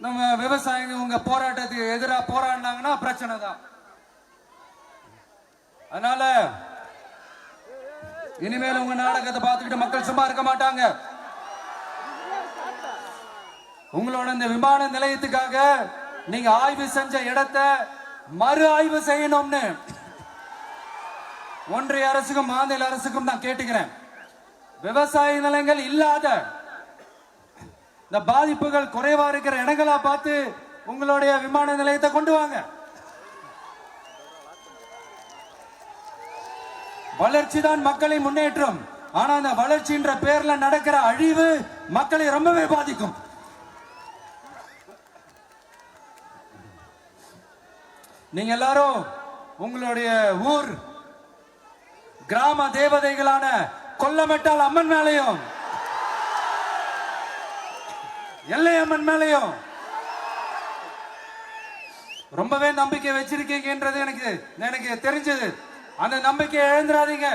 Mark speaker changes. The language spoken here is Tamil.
Speaker 1: நம்ம விவசாயிங்க உங்க போராட்டத்துக்கு எதிராக போராடினாங்கன்னா பிரச்சனை தான். அதனால இனிமேல் உங்க நாடகத்தை பார்த்துக்கிட்டு மக்கள் சும்மா இருக்க மாட்டாங்க. உங்களோட இந்த விமான நிலையத்துக்காக நீங்க ஆய்வு செஞ்ச இடத்தை மறு ஆய்வு செய்யணும்னு ஒன்றிய அரசுக்கும் மாநில அரசுக்கும் நான் கேட்டுக்கிறேன். விவசாய நிலங்கள் இல்லாத இந்த பாதிப்புகள் குறைவா இருக்கிற இடங்களா பார்த்து உங்களுடைய விமான நிலையத்தை கொண்டு வாங்க. வளர்ச்சி தான் மக்களை முன்னேற்றம். ஆனா அந்த வளர்ச்சின்ற பேர்ல நடக்கிற அழிவு மக்களை ரொம்பவே பாதிக்கும். நீங்க எல்லாரும் உங்களுடைய ஊர் கிராம தேவதைகளான கொல்லமெட்டால் அம்மன் மேலையும் எல்லை அம்மன் மேலையும் ரொம்பவே நம்பிக்கை வச்சிருக்கீங்கன்றது எனக்கு தெரிஞ்சது. அந்த நம்பிக்கையை இழந்துடாதீங்க.